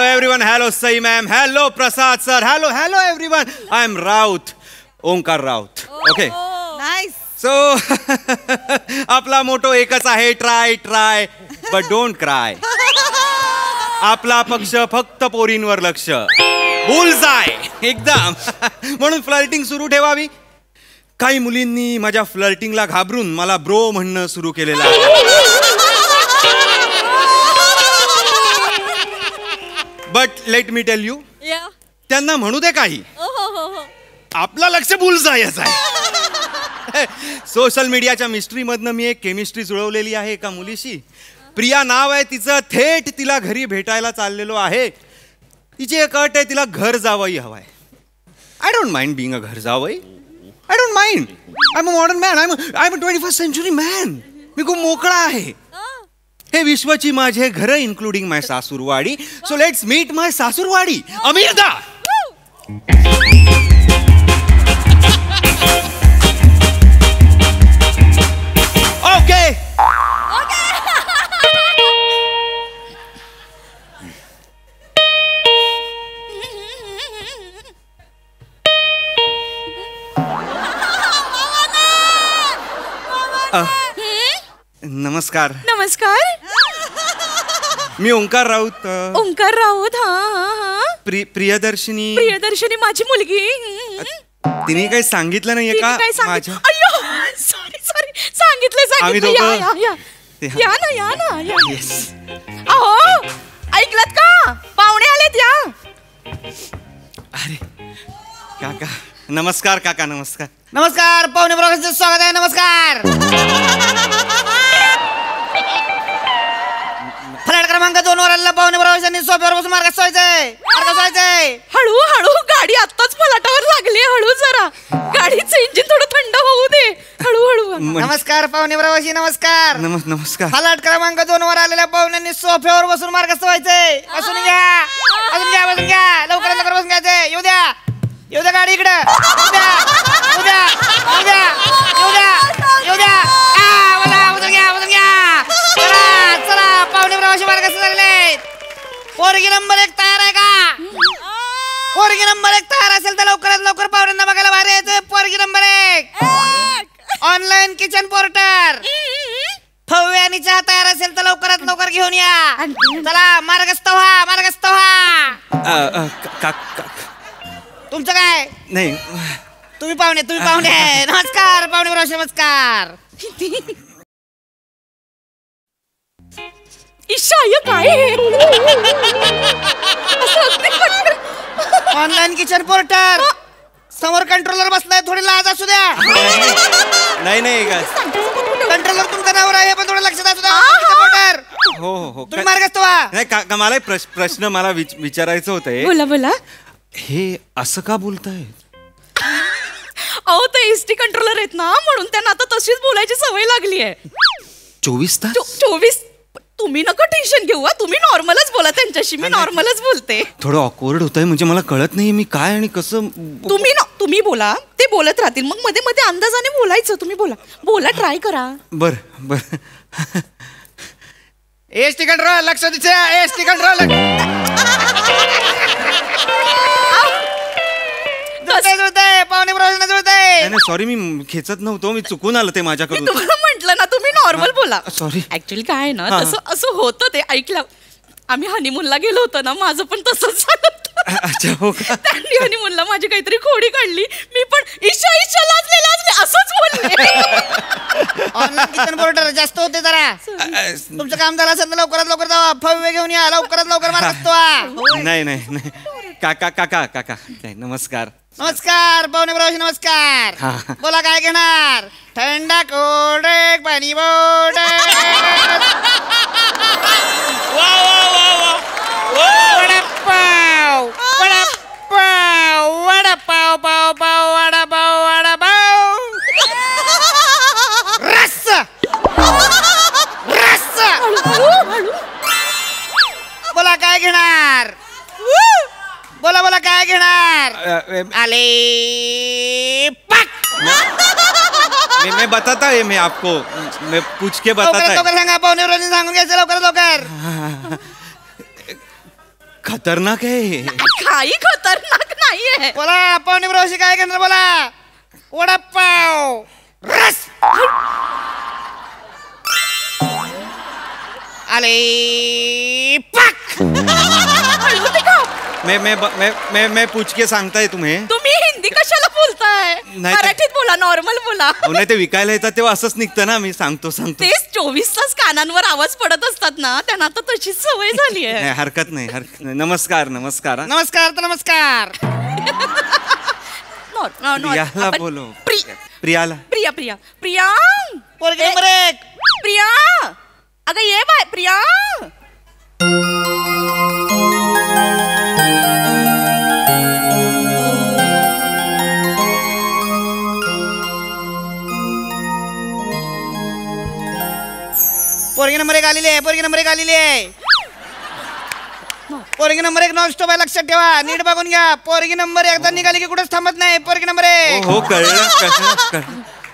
everyone. Hello Sai ma'am. Hello Prasad sir. Hello everyone. I am Raut. Omkar Raut. Okay. Nice. So आपला motor एकच आहे, try but don't cry. आपला पक्ष फक्त पोरींवर लक्ष. बुलजाय एकदम. म्हणून फ्लर्टिंग सुरू ठेवावी. काही मुलींनी माझ्या फ्लर्टिंगला घाबरून मला ब्रो म्हणणं सुरू केलेलं आहे. But let me tell you, त्यांना म्हणू दे काही, आपला लक्ष बुलजायच आहे. सोशल मीडियाच्या मिस्ट्री मधनं मी एक केमिस्ट्री जुळवलेली आहे एका मुलीशी. प्रिया नाव आहे तिचं. थेट तिला घरी भेटायला चाललेलो आहे. तिची एक अट आहे, तिला घर जावई हवाय. I don't mind being a घर जावई. I don't mind. I am a modern man. I am a 21st century man. मी खूप मोकळा आहे. हे विश्वाची माझे घर इन्क्लुडिंग माय सासूरवाडी. सो लेट्स मीट माय सासूरवाडी अमीरदा. ओके. नमस्कार. नमस्कार. मी ओंकार राऊत. ओंकार राऊत. हा. प्रियदर्शनी माझी मुलगी. तिने काही सांगितलं नाहीये का माझ्या? सॉरी सांगितलं. या ना. अहो ऐकलत का, पाहुणे आलेत या. अरे काका नमस्कार. काका नमस्कार. नमस्कार. पाहुणे बरोबर स्वागत आहे. नमस्कार. फ्लॅट क्रमांक 2 वर आलेला पाहुणे बरोबर सोफ्यावर बसून मार्ग सोडायचंय. हळू गाडी आत्ताच फलाटावर लागली. हळू जरा, गाडीचं इंजिन थोडं थंड होऊ दे. हळू. नमस्कार पाहुणे बरोबर. नमस्कार. नमस्कार. फ्लॅट क्रमांक 2 वर आलेल्या पाहुण्यांनी सोफ्यावर बसून मार्ग सोडायचंय. बसून घ्या. लवकर बसून घ्यायचंय. येऊ द्या गाडी इकडं. येऊ द्या. बसून घ्या. चला पाहुणे प्रवासी मार्ग झालेले. पोरगी नंबर 1 तयार आहे का? पोरगी नंबर 1 तयार असेल तर लवकरात लवकर पाहुण्यांना बघायला बाहेर यायचंय. पोरगी नंबर 1 ऑनलाईन किचन पोर्टर. फव्वे आणि चहा तयार असेल तर लवकरात लवकर घेऊन या. चला मार्गस्थ व्हा. तुमचं काय नाही, तुम्ही पाहुणे. नमस्कार पाहुणे बरोबर. नमस्कार. ईशाय काय ऑनलाईन किचन पोर्टर. समोर कंट्रोलर बसलाय. थोडी लाज असू द्या. नाही कंट्रोलर तुमचं नाव आहे पण थोडं लक्षात असू द्या. पोर्टर हो. तुम्ही मार्गस्थ व्हा. नाही काका, मला एक प्रश्न मला विचारायचं होतं. बोला. हे असं का बोलताय? अहो ते एसटी कंट्रोलर आहेत ना, म्हणून त्यांना आता तशीच बोलायची सवय लागली आहे. 24 तास. 24. तुम्ही नका टेन्शन घेऊ. तुम्ही नॉर्मलच बोला त्यांच्याशी. मी नॉर्मलच बोलते. थोडं ऑकवर्ड होतंय, म्हणजे मला कळत नाही मी काय आणि कसं. तुम्ही बोला, ते बोलत राहतील. मग मध्ये मध्ये अंदाजाने बोलायचं. तुम्ही बोला ट्राय करा. बर. एसटी कंट्रोल लक्ष द्या. एसटी कंट्रोल पाहुणे बरोबर. सॉरी, मी खेचत नव्हतो. मी चुकून आलं ते माझ्याकडून. तुम्हाला म्हटलं ना, तुम्ही नॉर्मल बोला. सॉरी. ऍक्च्युअली काय ना, असं होतं ते. ऐकलं, आम्ही हनीमूनला गेलो होतो ना, माझं पण तसंच झालं. अच्छा, हो का? त्यांनी हनीमूनला माझी काहीतरी खोडी काढली. मी पण ईशा लाजले असंच बोलले. ऑनलाईन किचन पोर्टर जास्त होते जरा. तुमचं काम झालं असेल तर लवकरात लवकर जावा. फव्वे घेऊन या. लवकरात लवकर मार्ग. नाही. काका नमस्कार. पाहुणे बरोबर. नमस्कार. बोला काय घेणार? थंडा कोल्ड पाणी बोट. वडापाव. रस्सा. बोला काय घेणार? बोला काय घेणार? आले पाक. मैं बताता है, मैं आपको मैं पूछ के बताता है. लवकर सांगा. पाहुणे सांगून घ्यायचं लवकर. खतरनाक आहे. काही खतरनाक नाहीये. बोला पाहुणे प्रवासी काय करणार बोला. वडापाव रस आले पाक. मैं पूछ के सांगताय तुम्ही. तुम्ही हिंदी कशाला बोलताय? नाही मराठीत बोला, नॉर्मल बोला. नाही ते विकायला येतात तेव्हा असंच निघतं ना. मी सांगतो तेच 24 तास कानांवर आवाज पडत असतात ना, त्यांना आता तशीच सवय झाली आहे. हरकत नाही. नमस्कार. नमस्कार तर नमस्कार. प्रियाला बोलो. प्रियाला. प्रिया पोरगी नंबर 1. प्रिया अगं ये बाय प्रिया. पोरगी नंबर 1 आलेली आहे. पोरगी नंबर 1 आलेली आहे. पोरगी नंबर 1 नॉन स्टॉप आहे, लक्षात ठेवा. नीट बघून घ्या. पोरगी नंबर एकदा निघाली की कुठेच थांबत नाही. पोरगी नंबर 1. हो कळलं.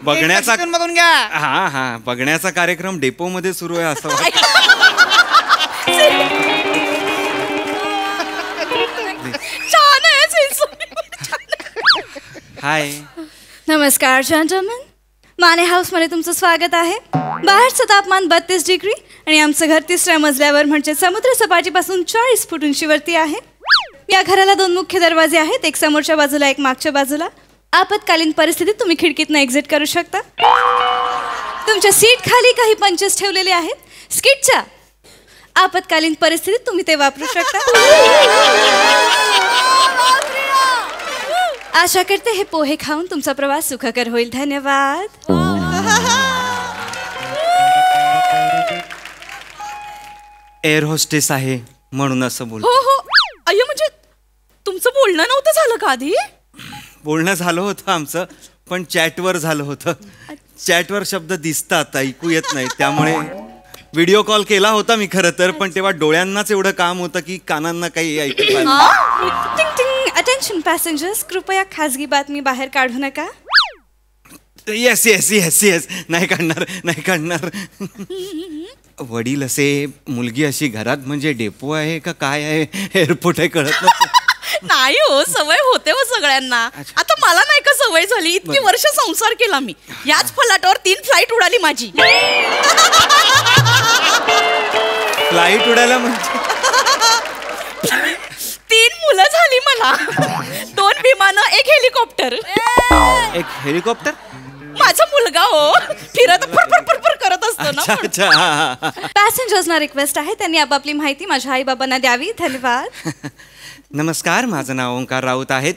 बघण्याचा बघून घ्या. हा बघण्याचा कार्यक्रम डेपो मध्ये सुरू आहे असं वाटतं. छान आहे. हाय. नमस्कार जेंटलमन, माने हाऊसमध्ये तुमचं स्वागत आहे. बाहेरचं तापमान 32 डिग्री आणि आमचं घर 3ऱ्या मजल्यावर म्हणजे समुद्र सपाटीपासून 40 फूट उंचीवरती आहे. या घराला 2 मुख्य दरवाजे आहेत, एक समोरच्या बाजूला एक मागच्या बाजूला. आपत्कालीन परिस्थितीत तुम्ही खिडकीतनं एक्झिट करू शकता. तुमच्या सीट खाली काही पंचेस ठेवलेले आहेत. स्किटच्या आपत्कालीन परिस्थितीत तुम्ही ते वापरू शकता. आशा करते हे पोहे खाऊन तुमचा प्रवास सुखकर होईल. धन्यवाद. एअर होस्टेस आहे म्हणून असं बोल. हो अय्यो, म्हणजे तुमचं बोलणं नव्हतं झालं का आधी? बोलणं झालं होतं आमचं, पण चॅटवर झालं होतं. चॅटवर शब्द दिसतात, ऐकू येत नाही. त्यामुळे व्हिडिओ कॉल केला होता मी खरं तर, पण तेव्हा डोळ्यांनाच एवढं काम होतं की कानांना काही ऐकू आलं. टिंग टिंग. अटेन्शन पॅसेंजर्स, कृपया खाजगी बातमी बाहेर काढू नका. येस. नाही काढणार. वडील असे, मुलगी अशी घरात म्हणजे डेपो आहे का काय आहे, एअरपोर्ट आहे कळत नाही. नाही हो, सवय होते हो सगळ्यांना. आता मला नाही का सवय झाली. इतकी वर्ष संसार केला मी. याच फलाटावर 3 फ्लाईट उडाली माझी. फ्लाईट उडायला म्हणजे 3 मुलं झाली मला. 2 विमानं, 1 हेलिकॉप्टर. एक हेलिकॉप्टर. माझा मुलगा हो फिरत फरफर करत असतो ना. अच्छा. पॅसेंजर्सना रिक्वेस्ट आहे त्यांनी आपापली माहिती माझ्या आई बाबांना द्यावी. धन्यवाद. नमस्कार, माझं नाव ओंकार राऊत आहे.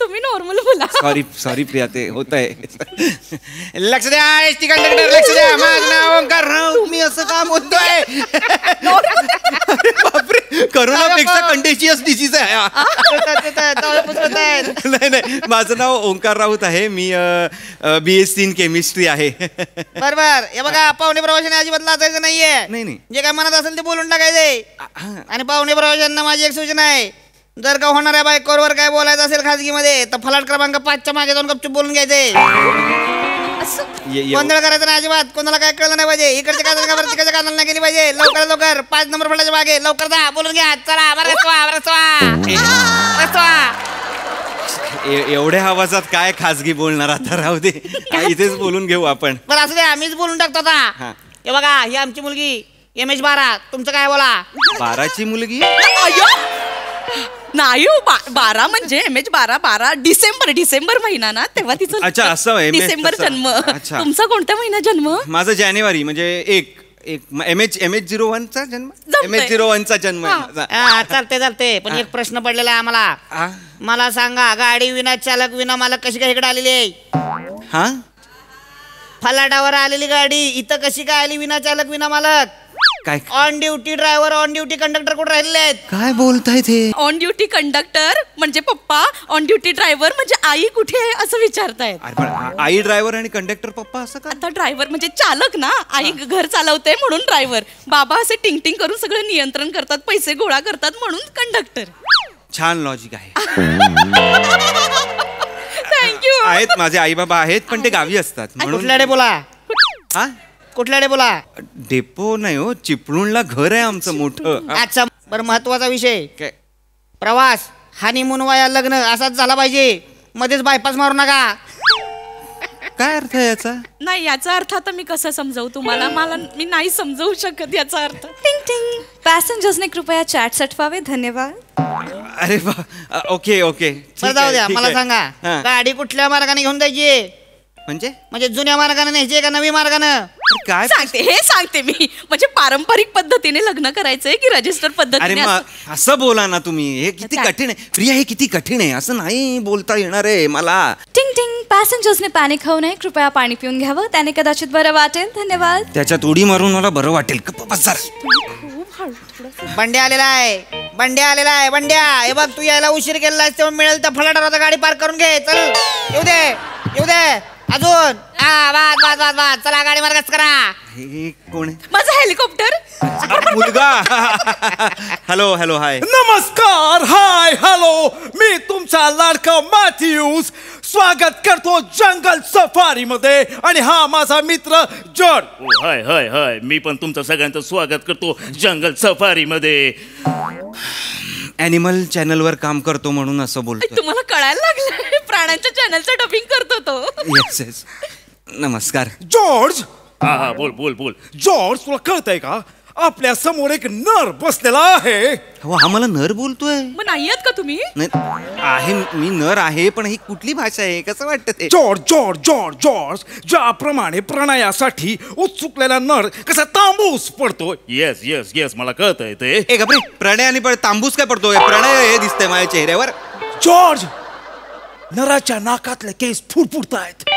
तुम्ही नॉर्मल बोला. सॉरी प्रिया, ते होत आहे. लक्ष द्या एसटी कंडक्टर, लक्ष द्या. माझं नाव ओंकार राऊत. मी असं काम बोलतोय. बापरे, करोनापेक्षा कंटेजियस डिसीज आहे. नाही, माझं नाव ओंकार राऊत आहे. मी BSc इन केमिस्ट्री आहे. बरोबर. हे बघा, पाहुणे प्रवाशाने अजिबात लाजायचं नाहीये. नाही. जे काय मनात असेल ते बोलून टाकायचंय. आणि पाहुणे प्रवाशांना माझी एक सूचना आहे, जर का होणाऱ्या बायकोवर काय बोलायचं असेल खाजगीमध्ये तर फलाट क्रमांक 5च्या मागे जाऊन गपचूप बोलून घ्यायचंय. गोंधळ करायचं नाही अजिबात. कोणाला काय कळलं नाही पाहिजे. इकडच्या कानाला घाबर, तिकडच्या कानाला नाही गेली पाहिजे. लवकर 5 नंबर फलाच्या मागे लवकर जा, बोलून घ्या. चला एवढ्या आवाजात काय खाजगी बोलणार, आता राहू दे. इथेच बोलून घेऊ आपण. बरं असं द्या, मीच बोलून टाकतो आता. हे बघा, ही आमची मुलगी MH12. तुमचं काय बोला. 12ची मुलगी. नाही हो, 12 म्हणजे MH12 डिसेंबर महिना ना, तेव्हा तिचं. अच्छा, असं आहे. डिसेंबर जन्म. तुमचा कोणत्या महिन्यात जन्म? माझा जानेवारी, म्हणजे एक MH01चा जन्म. MH01चा जन्म. चालते. पण एक प्रश्न पडलेला आहे आम्हाला. मला सांगा, गाडी विना चालक विना मालक कशी काय इकडे आलेली आहे? हा, फलाटावर आलेली गाडी इथं कशी काय आली विना चालक विना मालक? काय on duty driver, on duty conductor कुठे राहिलेले आहेत? काय बोलताय ते? ऑन ड्युटी कंडक्टर म्हणजे पप्पा, ऑन ड्युटी ड्रायव्हर म्हणजे आई कुठे आहे असं विचारतायत. अरे पण आई ड्रायव्हर आणि कंडक्टर पप्पा असं का? आता ड्रायव्हर म्हणजे चालक ना, आई घर चालवते म्हणून ड्रायव्हर. बाबा असे टिंग करून सगळं नियंत्रण करतात, पैसे गोळा करतात म्हणून कंडक्टर. छान लॉजिक आहे. थँक्यू. आहेत माझे आई बाबा आहेत, पण ते गावी असतात म्हणून. कुठल्या डे बोला. हा, कुठल्या डेपोला? डेपो नाही हो, चिपळूणला घर आहे आमचं मोठं. अच्छा, बरं महत्वाचा विषय काय? प्रवास, हनीमून वया लग्न असाच झाला पाहिजे, मध्येच बायपास मारू नका. काय अर्थ आहे याचा? नाही, याचा अर्थ आता मी कसं समजावू तुम्हाला? मी नाही समजवू शकत याचा अर्थ. टिंग टिंग. पॅसेंजर्सने कृपया चॅट सटवावे. धन्यवाद. अरे वा, ओके ओके, बरं जाऊ द्या, मला सांगा गाडी कुठल्या मार्गाने घेऊन जायची? म्हणजे जुन्या मार्गाने न्यायची का नवी मार्गानं? काय सांगते मी. म्हणजे पारंपरिक पद्धतीने लग्न करायचंय की रजिस्टर अरे पद्धतीने? मग असं बोला ना तुम्ही. हे किती कठीण आहे प्रिया, हे किती कठीण आहे. असं नाही बोलता येणार आहे मला. टिंग टिंग. पॅसेंजर्सने पॅनिक होऊ नये. कृपया पाणी पिऊन घ्यावं, त्याने कदाचित बरं वाटेल. धन्यवाद. त्याच्यात उडी मारून मला बरं वाटेल. बस जरा. बंड्या आलेला आहे, बंड्या. हे बघ, तू यायला उशीर केला तेव्हा मिळेल त्या फलाटावर गाडी पार्क करून घे. चल, येऊ दे अजून. वाद चला, गाडी मार्गच करा. हे कोण आहे? माझं हेलिकॉप्टर मुलगा. Hello hi. नमस्कार, हाय, हॅलो. मी तुमचा लाडका मॅथ्यूज स्वागत करतो जंगल सफारी मध्ये. आणि हा माझा मित्र जॉर्ज. हाय हाय हाय, मी पण तुमचं सगळ्यांचं स्वागत करतो जंगल सफारी मध्ये. ॲनिमल चॅनलवर काम करतो म्हणून असं बोलतो. तुम्हाला कळायला लागलं? प्राण्यांच्या चॅनलचं डबिंग करतो तो. येस. नमस्कार जॉर्ज. हा, बोल. जॉर्ज, तुला कळतंय का? आपल्या समोर एक नर बसलेला आहे. हो, हा मला नर बोलतोय. मग नाही आहेत का तुम्ही? नाही आहे, मी नर आहे, पण ही कुठली भाषा आहे? कसं वाटतं ते? जॉर्ज, ज्याप्रमाणे प्रणयासाठी उत्सुकलेला नर कसा तांबूस पडतो. येस, मला कळतंय ते. ए गप्रे, प्रणय आणि तांबूस काय पडतोय? प्रणय हे दिसतंय माझ्या चेहऱ्यावर. जॉर्ज, नराच्या नाकातले केस फुटफुटतायत.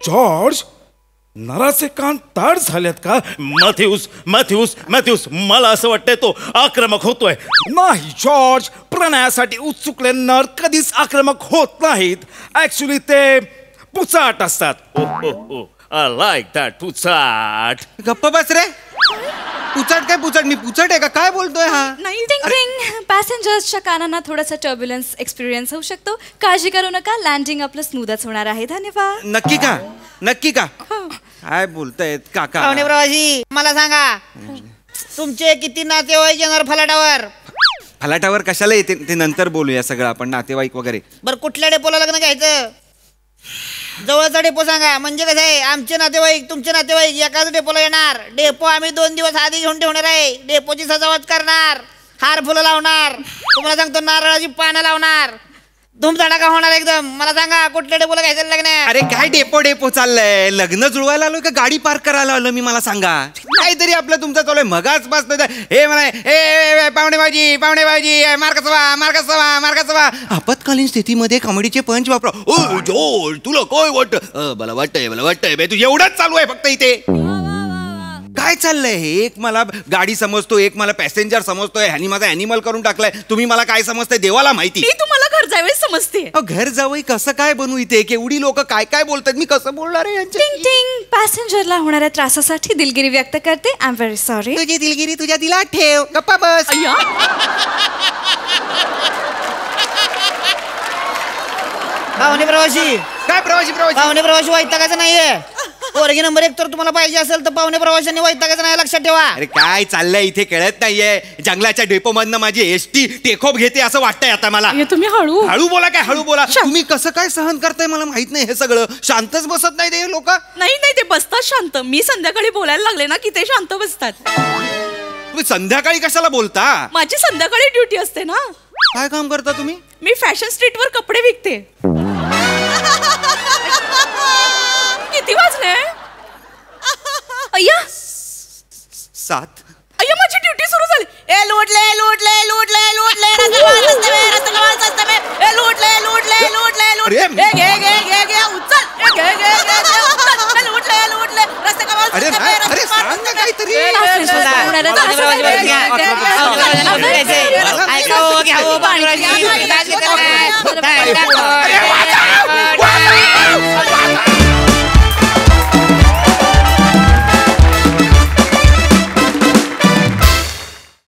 जॉर्ज, नराचे कान ताड झालेत का? मॅथ्यूस, मला असं वाटतंय तो आक्रमक होतोय. नाही जॉर्ज, प्रणयासाठी उत्सुकले नर कधीच आक्रमक होत नाहीत. ऍक्च्युली ते पुचाट असतात. ओ, आय लाईक दॅट पुचाट. गप्प बस रे. पुचाट मी पुचाट आहे का? काय बोलतोय हा? नाही. टिंग टिंग. पॅसेंजर्सच्या कानांना थोडासा टर्ब्युलन्स एक्सपिरियन्स होऊ शकतो. काळजी करू नका, लँडिंग आपलं स्मूथच होणार आहे. धन्यवाद. नक्की का? काय बोलतायत काका? पाहुणे प्रवासी, मला सांगा, तुमचे किती नातेवाईक येणार फलाटावर? फलाटावर कशाला येते ते नंतर बोलूया सगळं आपण, नातेवाईक वगैरे. बरं, कुठल्या डेपोला लग्न घ्यायचं? जवळचा डेपो सांगा. म्हणजे कसं आहे, आमचे नातेवाईक तुमचे नातेवाईक एकाच डेपोला येणार. डेपो आम्ही 2 दिवस आधी घेऊन ठेवणार आहे. डेपोची सजावट करणार, हार फुलं लावणार, तुम्हाला सांगतो नारळाची पानं लावणार, धूमधडाका होणार एकदम. मला सांगा, कुठल्या डेपोला घ्यायचं लग्न? अरे काय डेपो चाललंय? लग्न जुळवायला आलोय का गाडी पार्क करायला आलो? मी मला सांगा. काहीतरी आपलं तुमचं चालू आहे. मगाच पासून हे म्हणाय पाहुणे भाजी मार्गसभा. आपत्कालीन स्थितीमध्ये कॉमेडीचे पंच वापरा. ओ जोर, तुला काय वाटतं? मला वाटतंय तू एवढंच चालू आहे फक्त इथे. काय चाललंय हे? एक मला गाडी समजतो, एक मला पॅसेंजर समजतोय. ह्यानी माझा ॲनिमल करून टाकलाय. तुम्ही मला काय समजताय देवाला माहिती. मी तुम्हाला घर जावेच समजते. घर जावई कसं काय बनवू इथे? केवढी लोक काय बोलतात, मी कसं बोलणार आहे यांच्या? टिंग टिंग. पॅसेंजरला होणाऱ्या त्रासासाठी दिलगिरी व्यक्त करते. I am very sorry. तुझी दिलगिरी तुझ्या दिला ठेव. गप्पा बस. अय्या. पाहुणे प्रवासी, काय प्रवासी पाहुणे प्रवासी वैतागायचं नाहीये. पोरगी नंबर 1 तर तुम्हाला पाहिजे असेल तर पाहुणे प्रवाशांनी वैतागायचं नाही, लक्षात ठेवा. अरे काय चाललंय इथे कळत नाहीये. जंगलाच्या डेपो मधनं माझी एसटी टेकऑफ घेते असं वाटतंय आता मला. तुम्ही हळू बोला. तुम्ही कसं काय सहन करताय मला माहित नाही. हे सगळं शांतच बसत नाही ते लोक. नाही, ते बसतात शांत. मी संध्याकाळी बोलायला लागले ना की ते शांत बसतात. तुम्ही संध्याकाळी कशाला बोलता? माझी संध्याकाळी ड्युटी असते ना. काय काम करता तुम्ही? मी फॅशन स्ट्रीटवर कपडे विकते. किती वाजले? अय्या 7. अय्या, माझी ड्युटी सुरू झाली. ए लूटले रस्ता सस्ते में. ए लूटले अरे, घे उचल. लूटले रस्ते का माल अरे सांग ना काहीतरी.